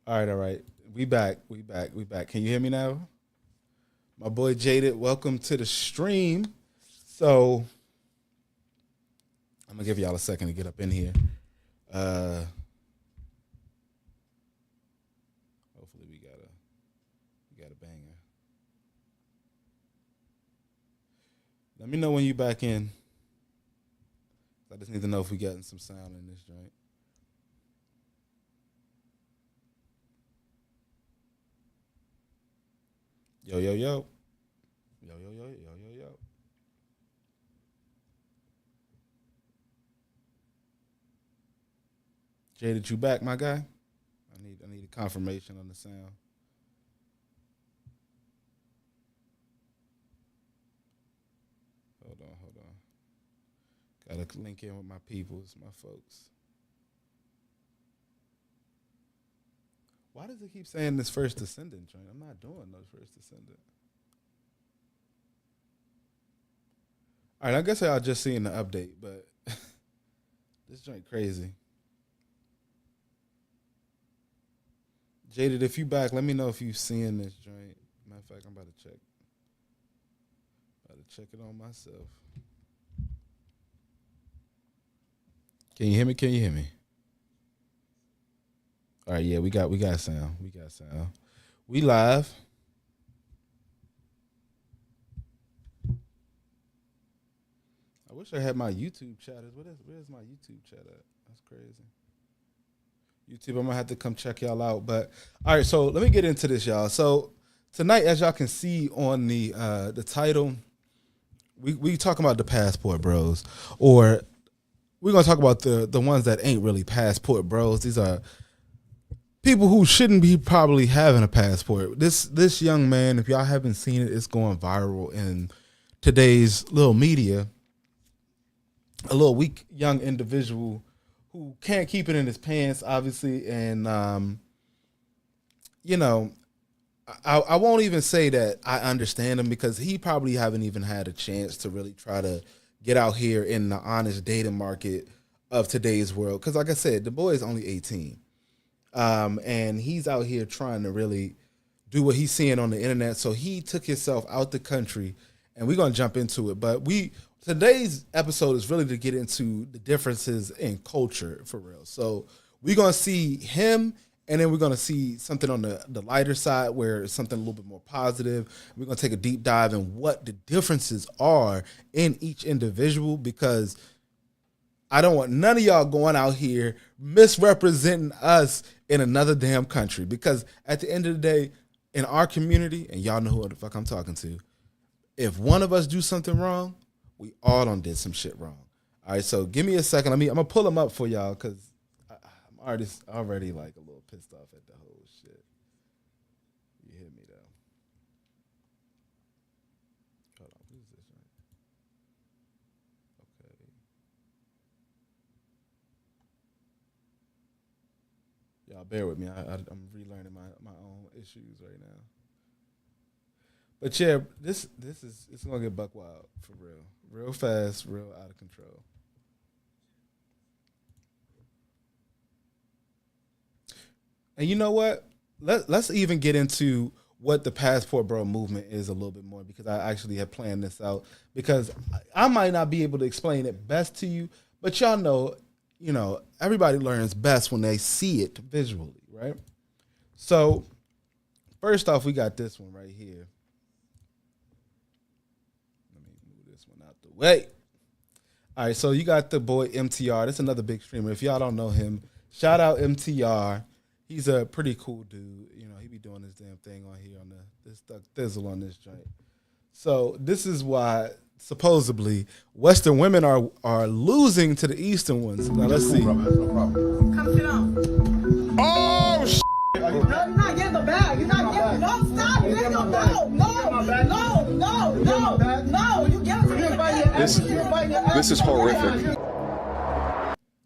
All right, all right. We back. We back. Can you hear me now? My boy Jaded, welcome to the stream. So I'm gonna give y'all a second to get up in here. Uh Hopefully we got a banger. Let me know when you back in. I just need to know if we getting some sound in this joint. Yo, yo, yo. Yo, yo, yo, yo, yo, yo. Jaded, you back, my guy? I need a confirmation on the sound. Hold on, hold on. Gotta link in with my peoples, my folks. Why does it keep saying this first descendant joint? I'm not doing no first descendant. All right, I guess I'll just see in the update, but this joint crazy. Jaded, if you back, let me know if you seeing this joint. Matter of fact, I'm about to check. About to check it on myself. Can you hear me? Can you hear me? All right, yeah, we got sound. We got sound. We live. I wish I had my YouTube chat. Where's my YouTube chat at? That's crazy. YouTube, I'm gonna have to come check y'all out. But all right, so let me get into this, y'all. So tonight, as y'all can see on the title, we talking about the passport bros, or we're gonna talk about the ones that ain't really passport bros. These are people who shouldn't be probably having a passport. This young man, if y'all haven't seen it, it's going viral in today's little media. A little weak young individual who can't keep it in his pants, obviously, and you know, I won't even say that I understand him because he probably haven't even had a chance to really try to get out here in the honest dating market of today's world. Because, like I said, the boy is only 18, and he's out here trying to really do what he's seeing on the internet. So he took himself out the country, and we're gonna jump into it. But we today's episode is really to get into the differences in culture for real. So we're gonna see him, and then we're gonna see something on the lighter side where it's something a little bit more positive. We're gonna take a deep dive in what the differences are in each individual because I don't want none of y'all going out here misrepresenting us in another damn country. Because at the end of the day, in our community, and y'all know who the fuck I'm talking to, if one of us do something wrong, we all done did some shit wrong. All right, so give me a second. I'm gonna pull them up for y'all because already like a little pissed off at the whole shit. You hit me though. Hold on, what is this? Okay. Y'all bear with me. I'm relearning my own issues right now. But yeah, this is it's gonna get buck wild for real fast, real out of control. And you know what? Let's even get into what the Passport Bro movement is a little bit more because I actually have planned this out because I might not be able to explain it best to you, but y'all know, everybody learns best when they see it visually, right? So first off, we got this one right here. Let me move this one out the way. All right, so you got the boy MTR. That's another big streamer. If y'all don't know him, shout out MTR. He's a pretty cool dude. He be doing his damn thing on here on this Thug Thizzle on this joint. So this is why supposedly Western women are losing to the Eastern ones. Now let's see. Come sit down. Oh, shit. No, you're not getting the bag. You're not getting. No, stop. You get it. This is horrific.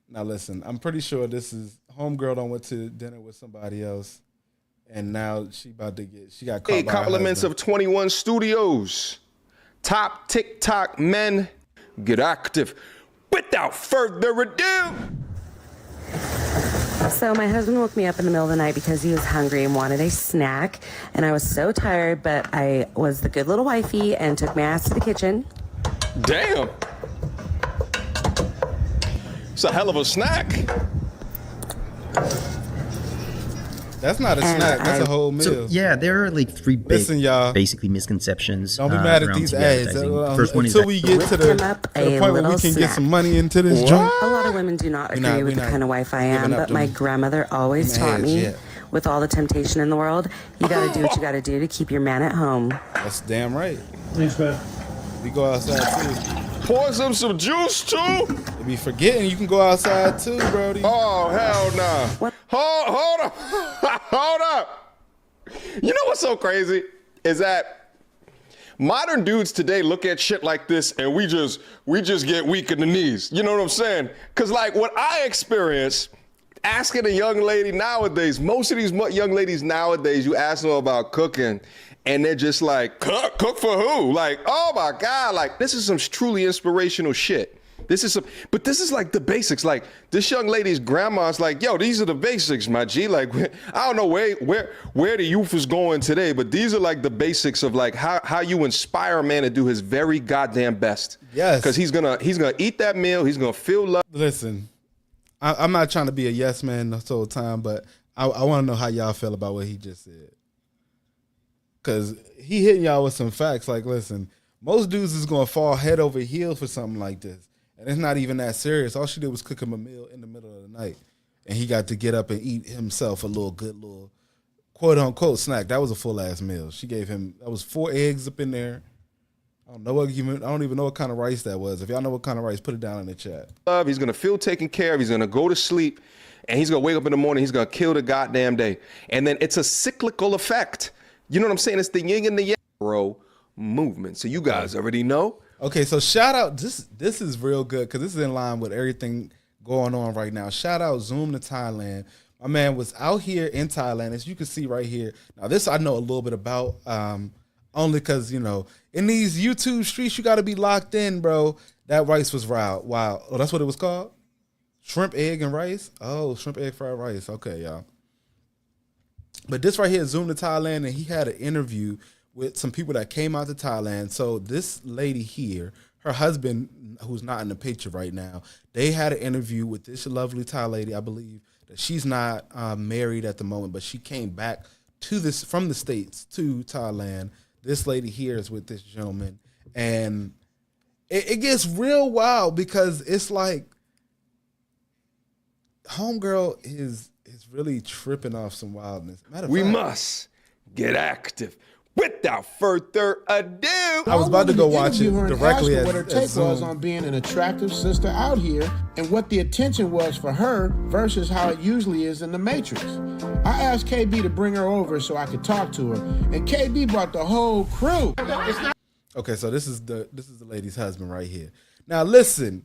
Now listen, I'm pretty sure this is homegirl done went to dinner with somebody else, and now she got caught Hey, by her compliments husband. of 21 Studios. Top TikTok men, get active. Without further ado. So my husband woke me up in the middle of the night because he was hungry and wanted a snack. And I was so tired, but I was the good little wifey and took my ass to the kitchen. Damn. It's a hell of a snack. That's not a snack. That's a whole meal. So, yeah, there are like three big, Listen, y'all. basically misconceptions. Don't be mad at around these TV ads. advertising. First one is Until that we get to Whip him the up point a where we little can get snack. some money into this What? joint. A lot of women do not agree with the kind of wife I am, but my grandmother always taught me, with all the temptation in the world, you gotta do what you gotta do to keep your man at home. That's damn right. Thanks, man. We go outside too. Pour some juice too. You be forgetting you can go outside too, Brody. Oh, hell nah. What? Hold up. Hold up. You know what's so crazy? Is that modern dudes today look at shit like this and we just get weak in the knees. You know what I'm saying? Because like what I experience asking a young lady nowadays, most of these young ladies nowadays, you ask them about cooking and they're just like, cook for who? Like, oh my God, like this is some truly inspirational shit. This is like the basics. Like this young lady's grandma's like, yo, these are the basics, my G. Like, I don't know where the youth is going today, but these are like the basics of like how you inspire a man to do his very goddamn best. Yes. Because he's gonna eat that meal. He's gonna feel love. Listen, I'm not trying to be a yes man the whole time, but I want to know how y'all feel about what he just said. Because he hitting y'all with some facts. Like, listen, most dudes is going to fall head over heels for something like this. And it's not even that serious. All she did was cook him a meal in the middle of the night. And he got to get up and eat himself a good little quote unquote snack. That was a full ass meal. She gave him, that was 4 eggs up in there. I don't even know what kind of rice that was. If y'all know what kind of rice, put it down in the chat. He's gonna feel taken care of. He's gonna go to sleep, and he's gonna wake up in the morning. He's gonna kill the goddamn day. And then it's a cyclical effect. You know what I'm saying? It's the yin and the yang, bro, movement. So you guys already know. Okay, so shout out. This is real good because this is in line with everything going on right now. Shout out Zoom to Thailand. My man was out here in Thailand, as you can see right here. Now this I know a little bit about. Only because, in these YouTube streets, you got to be locked in, bro. That rice was wild. Wow. Oh, that's what it was called? Shrimp, egg, and rice? Oh, shrimp, egg, fried rice. Okay, y'all. But this right here is Zoom to Thailand, and he had an interview with some people that came out to Thailand. So this lady here, her husband, who's not in the picture right now, they had an interview with this lovely Thai lady, I believe, that she's not married at the moment, but she came back from the States to Thailand. This lady here is with this gentleman, and it gets real wild because it's like homegirl is really tripping off some wildness. We must get active. Without further ado. I was about to go watch it directly what her take was on being an attractive sister out here and what the attention was for her versus how it usually is in the Matrix. I asked KB to bring her over so I could talk to her, and KB brought the whole crew. Okay, so this is the lady's husband right here. Now listen.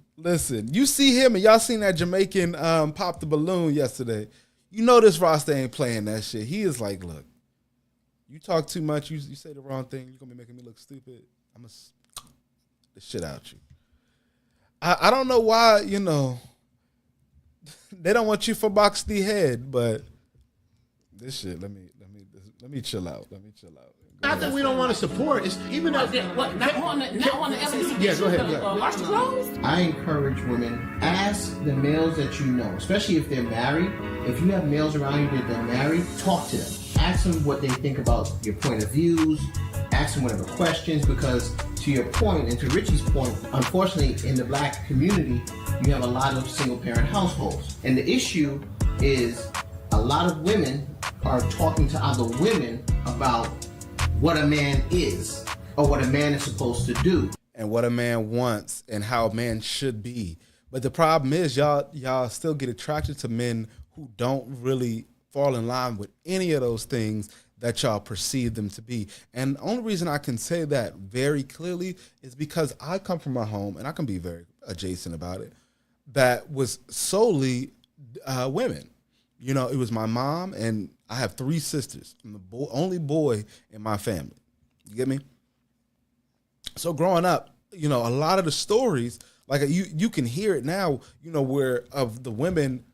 You see him, and y'all seen that Jamaican pop the balloon yesterday. You know this Rasta ain't playing that shit. He is like, look, you talk too much, you say the wrong thing, you're gonna be making me look stupid. I'm gonna the shit out you. I don't know why, you know, they don't want you for box the head, but this shit, let me chill out. Not that we don't want to support. It's even though Not on the episode. Yeah, go ahead. Wash the clothes. I encourage women, ask the males that you know, especially if they're married. If you have males around you that are married, talk to them. Ask them what they think about your point of views. Ask them whatever questions, because to your point and to Richie's point, unfortunately in the black community, you have a lot of single parent households. And the issue is a lot of women are talking to other women about what a man is or what a man is supposed to do. And what a man wants and how a man should be. But the problem is y'all still get attracted to men who don't really fall in line with any of those things that y'all perceive them to be. And the only reason I can say that very clearly is because I come from a home, and I can be very adjacent about it, that was solely women. You know, it was my mom, and I have 3 sisters. I'm the only boy in my family. You get me? So growing up, you know, a lot of the stories, like you can hear it now, you know, where of the women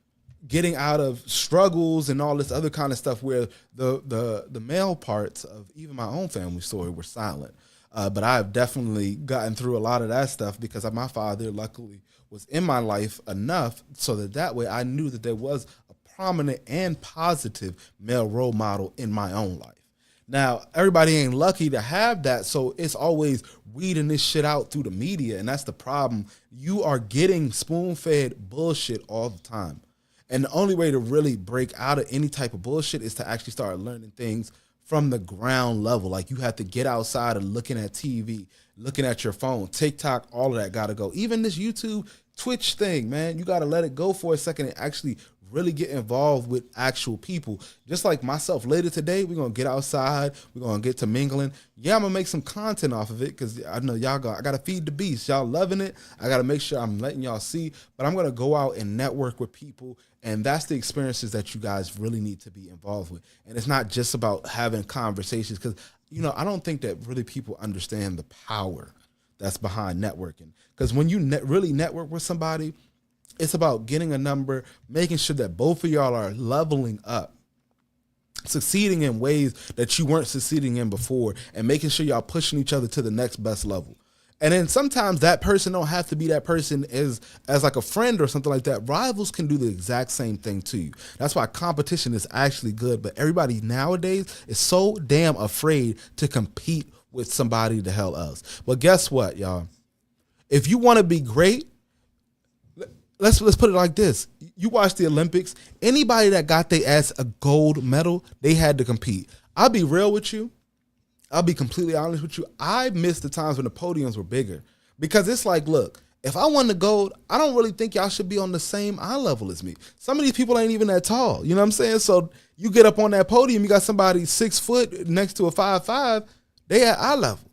getting out of struggles and all this other kind of stuff, where the male parts of even my own family story were silent. But I've definitely gotten through a lot of that stuff because my father, luckily, was in my life enough so that way I knew that there was a prominent and positive male role model in my own life. Now, everybody ain't lucky to have that, so it's always weeding this shit out through the media, and that's the problem. You are getting spoon-fed bullshit all the time. And the only way to really break out of any type of bullshit is to actually start learning things from the ground level. Like, you have to get outside and looking at TV, looking at your phone, TikTok, all of that got to go. Even this YouTube, Twitch thing, man, you got to let it go for a second and actually really get involved with actual people. Just like myself, later today, we're going to get outside. We're going to get to mingling. Yeah, I'm going to make some content off of it because I know I got to feed the beast. Y'all loving it. I got to make sure I'm letting y'all see. But I'm going to go out and network with people. And that's the experiences that you guys really need to be involved with. And it's not just about having conversations because, you know, I don't think that really people understand the power that's behind networking. Because when you really network with somebody, it's about getting a number, making sure that both of y'all are leveling up, succeeding in ways that you weren't succeeding in before, and making sure y'all pushing each other to the next best level. And then sometimes that person don't have to be that person as like a friend or something like that. Rivals can do the exact same thing to you. That's why competition is actually good. But everybody nowadays is so damn afraid to compete with somebody the hell else. But guess what, y'all? If you want to be great, let's put it like this. You watch the Olympics, anybody that got their ass a gold medal, they had to compete. I'll be real with you. I'll be completely honest with you. I miss the times when the podiums were bigger because it's like, look, if I won the gold, I don't really think y'all should be on the same eye level as me. Some of these people ain't even that tall. You know what I'm saying? So you get up on that podium, you got somebody 6 foot next to a 5'5", they at eye level.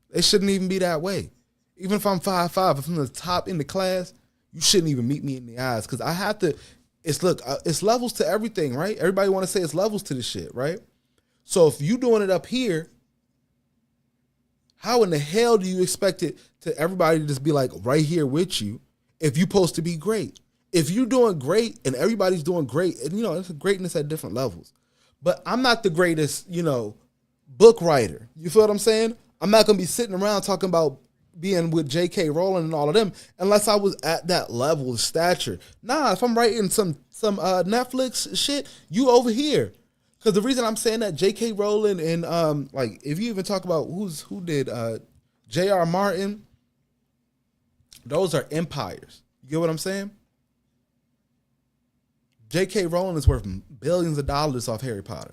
They shouldn't even be that way. Even if I'm 5'5", if I'm the top in the class, you shouldn't even meet me in the eyes because I have to. It's levels to everything, right? Everybody want to say it's levels to this shit, right? So if you doing it up here, how in the hell do you expect it to everybody to just be like right here with you if you supposed to be great? If you're doing great and everybody's doing great, and you know, it's greatness at different levels. But I'm not the greatest, you know, book writer. You feel what I'm saying? I'm not going to be sitting around talking about being with J.K. Rowling and all of them unless I was at that level of stature. Nah, if I'm writing some Netflix shit, you over here. Because the reason I'm saying that, J.K. Rowling and like if you even talk about who did J.R. Martin, those are empires. You get what I'm saying? J.K. Rowling is worth billions of dollars off Harry Potter.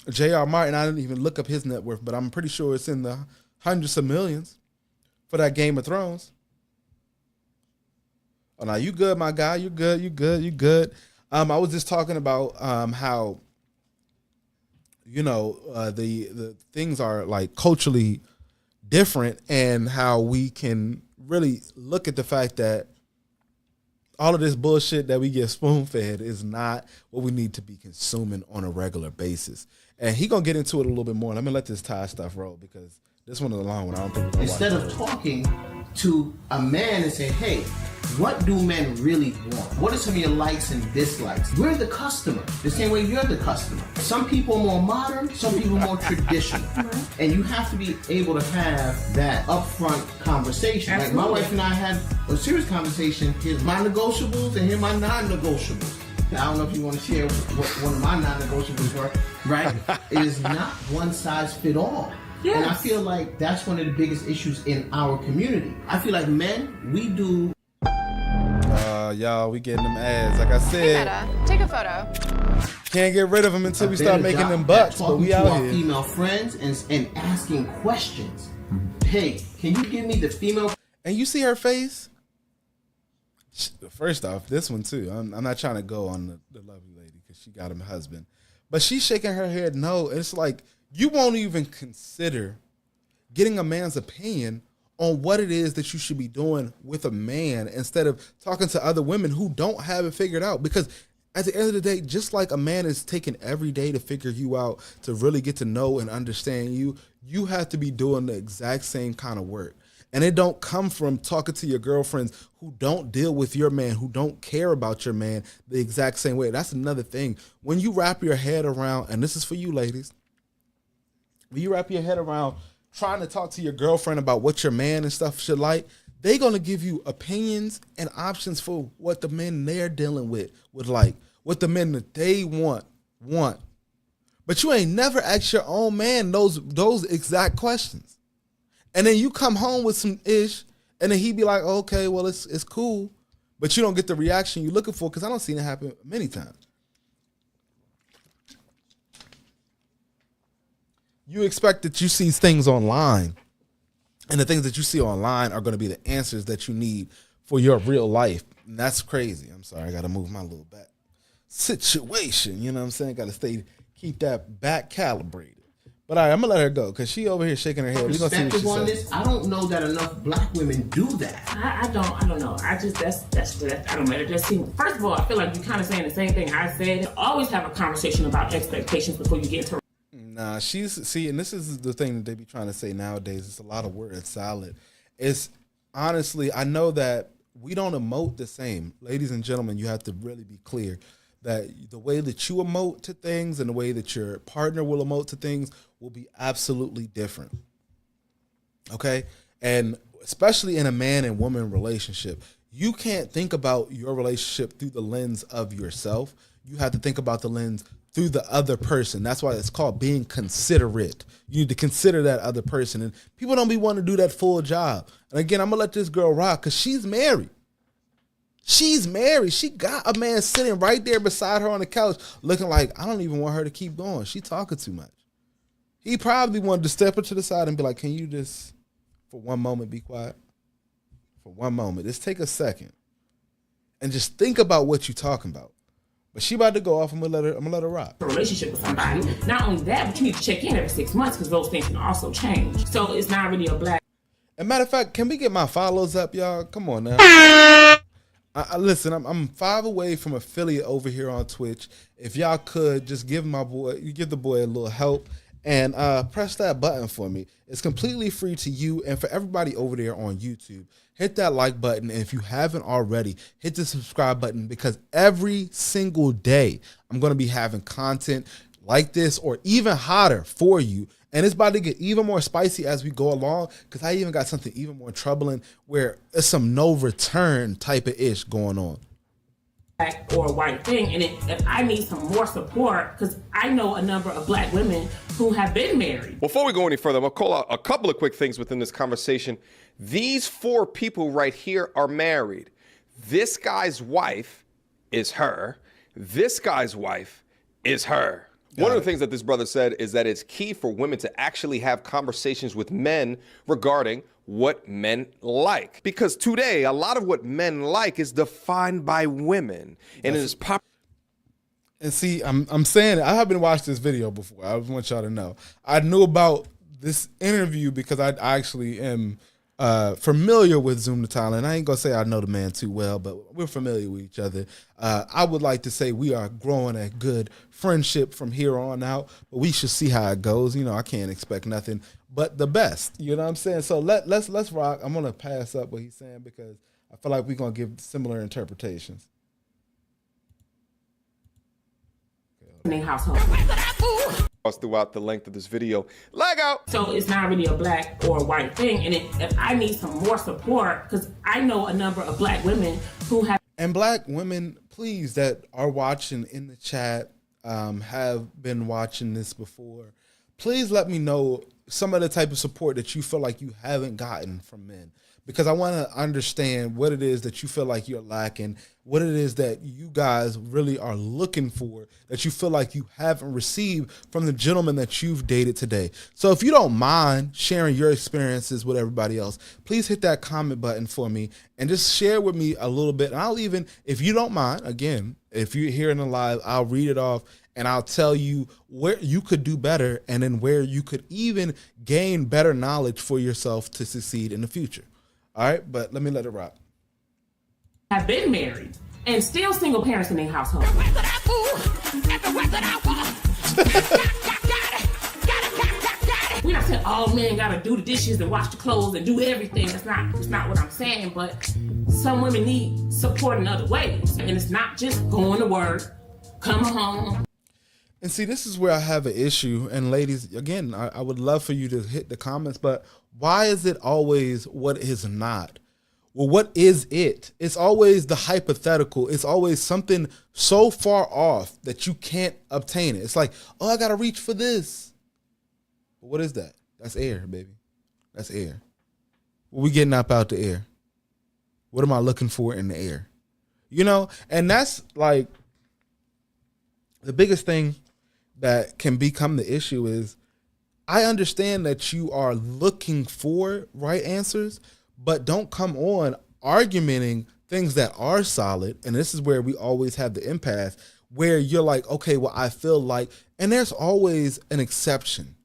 J.R. Martin, I didn't even look up his net worth, but I'm pretty sure it's in the hundreds of millions for that Game of Thrones. Oh, now you good, my guy. You good. I was just talking about how, the things are like culturally different, and how we can really look at the fact that all of this bullshit that we get spoon-fed is not what we need to be consuming on a regular basis. And he gonna get into it a little bit more. Let me let this Ty stuff roll, because this one is a long one. I don't think we're gonna instead of talking to a man and say, hey, what do men really want? What are some of your likes and dislikes? We're the customer, the same way you're the customer. Some people are more modern, some people are more traditional. And you have to be able to have that upfront conversation. Absolutely. Like my wife and I had a serious conversation. Here's my negotiables and here's my non-negotiables. I don't know if you want to share what one of my non-negotiables were, right? It is not one size fit all. Yes. And I feel like that's one of the biggest issues in our community. I feel like men, we do. Y'all, we getting them ads. Like I said, hey, Meta, take a photo. Can't get rid of them until we start making them bucks. But we out here. Female friends and asking questions. Hey, can you give me the female? And you see her face. First off, this one too. I'm not trying to go on the lovely lady because she got him a husband, but she's shaking her head no. It's like you won't even consider getting a man's opinion on what it is that you should be doing with a man instead of talking to other women who don't have it figured out. Because at the end of the day, just like a man is taking every day to figure you out, to really get to know and understand you, you have to be doing the exact same kind of work. And it don't come from talking to your girlfriends who don't deal with your man, who don't care about your man the exact same way. That's another thing. When you wrap your head around, and this is for you ladies, when you wrap your head around trying to talk to your girlfriend about what your man and stuff should like, they're going to give you opinions and options for what the men they're dealing with would like, what the men that they want. But you ain't never asked your own man those exact questions. And then you come home with some ish, and then he be like, okay, well, it's cool. But you don't get the reaction you're looking for, because I don't see it happen many times. You expect that you see things online, and the things that you see online are going to be the answers that you need for your real life. And that's crazy. I'm sorry, I got to move my little back situation. You know what I'm saying? Got to keep that back calibrated. But all right, I'm going to let her go because she over here shaking her head. We're going to see what she says. This, I don't know that enough black women do that. I don't know. I just, that's I don't know. It just seems, first of all, I feel like you're kind of saying the same thing I said. Always have a conversation about expectations before you get into. Nah, and this is the thing that they be trying to say nowadays. It's a lot of word salad. It's honestly, I know that we don't emote the same. Ladies and gentlemen, you have to really be clear that the way that you emote to things and the way that your partner will emote to things will be absolutely different. Okay? And especially in a man and woman relationship, you can't think about your relationship through the lens of yourself. You have to think about the lens through the other person. That's why it's called being considerate. You need to consider that other person. And people don't be wanting to do that full job. And again, I'm going to let this girl rock because she's married. She's married. She got a man sitting right there beside her on the couch looking like, I don't even want her to keep going. She talking too much. He probably wanted to step her to the side and be like, can you just, for one moment, be quiet? For one moment. Just take a second and just think about what you're talking about. But she about to go off. I'm gonna let her rock. A relationship with somebody. Not only that, but you need to check in every 6 months because those things can also change. So it's not really a black. As a matter of fact, can we get my follows up, y'all? Come on now. Listen, I'm 5 away from affiliate over here on Twitch. If y'all could just give the boy a little help and press that button for me. It's completely free to you and for everybody over there on YouTube. Hit that like button, and if you haven't already, hit the subscribe button because every single day I'm going to be having content like this or even hotter for you. And it's about to get even more spicy as we go along because I even got something even more troubling where it's some no return type of ish going on. Black or white thing, and if I need some more support, because I know a number of black women who have been married. Before we go any further, I'm gonna call out a couple of quick things within this conversation. These 4 people right here are married. This guy's wife is her. This guy's wife is her. One of the things that this brother said is that it's key for women to actually have conversations with men regarding what men like. Because today, a lot of what men like is defined by women. And it is pop. And see, I'm saying, I haven't watched this video before. I want y'all to know. I knew about this interview because I actually am familiar with Zoom to Thailand. I ain't gonna say I know the man too well, but we're familiar with each other. I would like to say we are growing a good friendship from here on out, but we should see how it goes. You know, I can't expect nothing but the best. You know what I'm saying? So let's rock. I'm gonna pass up what he's saying because I feel like we're gonna give similar interpretations. Household. Throughout the length of this video. Lego! So it's not really a black or white thing. And if I need some more support, because I know a number of black women who have. And black women, please, that are watching in the chat, have been watching this before, please let me know some of the type of support that you feel like you haven't gotten from men. Because I want to understand what it is that you feel like you're lacking, what it is that you guys really are looking for that you feel like you haven't received from the gentleman that you've dated today. So if you don't mind sharing your experiences with everybody else, please hit that comment button for me and just share with me a little bit. And I'll even, if you don't mind, again, if you're here in the live, I'll read it off and I'll tell you where you could do better and then where you could even gain better knowledge for yourself to succeed in the future. All right, but let me let it rock. Have been married and still single parents in their household. We're not saying all men gotta do the dishes and wash the clothes and do everything. That's not what I'm saying. But some women need support in other ways, and it's not just going to work, coming home. And see, this is where I have an issue. And ladies, again, I would love for you to hit the comments, but why is it always what is not? Well, what is it? It's always the hypothetical. It's always something so far off that you can't obtain it. It's like, oh, I got to reach for this. But what is that? That's air, baby. That's air. What we getting up out the air? What am I looking for in the air? You know, and that's like the biggest thing that can become the issue is I understand that you are looking for right answers, but don't come on argumenting things that are solid. And this is where we always have the impasse where you're like, okay, well, I feel like, and there's always an exception,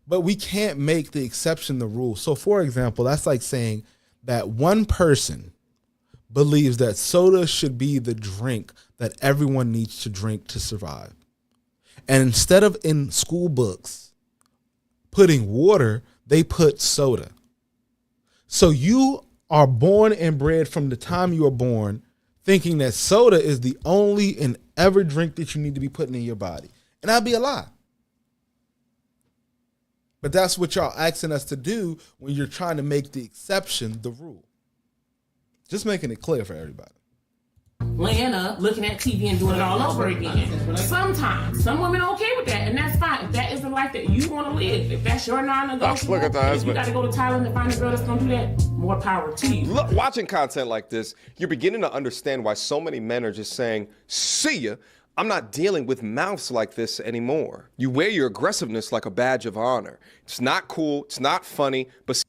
but we can't make the exception the rule. So for example, that's like saying that one person believes that soda should be the drink that everyone needs to drink to survive. And instead of in school books putting water, they put soda. So you are born and bred from the time you are born thinking that soda is the only and ever drink that you need to be putting in your body. And that'd be a lie. But that's what y'all asking us to do when you're trying to make the exception the rule. Just making it clear for everybody. Laying up, looking at TV and doing it all over again. Sometimes. Some women are okay with that, and that's fine. If that is the life that you want to live, if that's your non-negotiable, look at the husband. You got to go to Thailand to find a girl that's going to do that, more power to you. Look, watching content like this, you're beginning to understand why so many men are just saying, see ya, I'm not dealing with mouths like this anymore. You wear your aggressiveness like a badge of honor. It's not cool, it's not funny, but...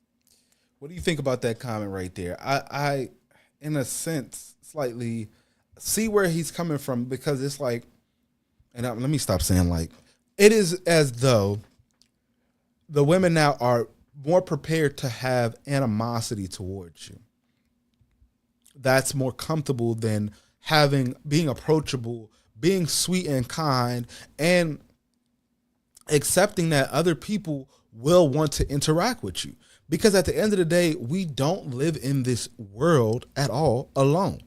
What do you think about that comment right there? I in a sense, slightly see where he's coming from, because it's like, and let me stop saying like, it is as though the women now are more prepared to have animosity towards you. That's more comfortable than being approachable, being sweet and kind, and accepting that other people will want to interact with you. Because at the end of the day, we don't live in this world at all alone.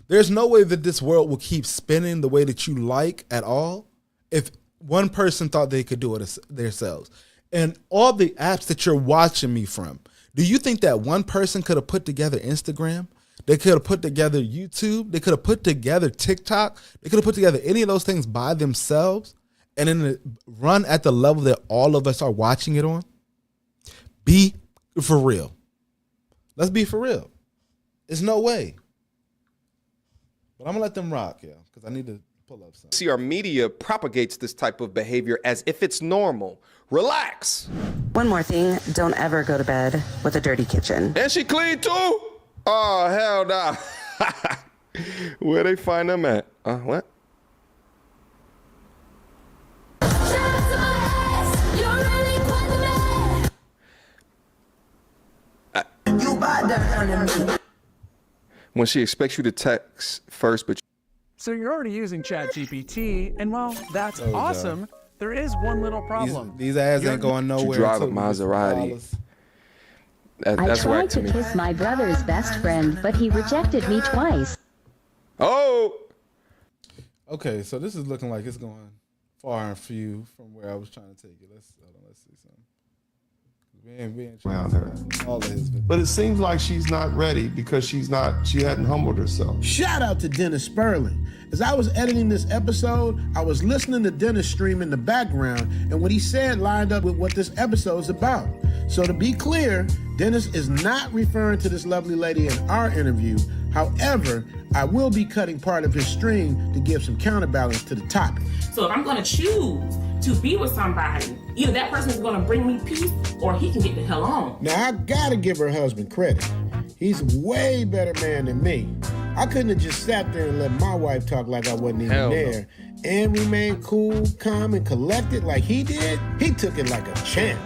There's no way that this world will keep spinning the way that you like at all if one person thought they could do it themselves. And all the apps that you're watching me from, do you think that one person could have put together Instagram? They could have put together YouTube. They could have put together TikTok. They could have put together any of those things by themselves and then run at the level that all of us are watching it on? Be for real. Let's be for real. There's no way. But I'm going to let them rock, yeah, because I need to pull up some. See, our media propagates this type of behavior as if it's normal. Relax. One more thing, don't ever go to bed with a dirty kitchen. And she clean too? Oh, hell nah. Where they find them at? What? When she expects you to text first, but So you're already using ChatGPT, and while that's awesome, there is one little problem. These ads ain't going nowhere. you drive a Maserati. I That's tried whack to me. kiss my brother's best friend, but he rejected me twice. Oh! Okay, so this is looking like it's going far and few from where I was trying to take it. Let's see something. Around her. But it seems like she's not ready because she hadn't humbled herself. Shout out to Dennis Sperling. As I was editing this episode, I was listening to Dennis stream in the background, and what he said lined up with what this episode is about. So to be clear, Dennis is not referring to this lovely lady in our interview. However, I will be cutting part of his stream to give some counterbalance to the topic. So if I'm going to choose to be with somebody, either that person is going to bring me peace or he can get the hell on. Now, I gotta give her husband credit. He's a way better man than me. I couldn't have just sat there and let my wife talk like I wasn't even there and remain cool, calm, and collected like he did. He took it like a champ.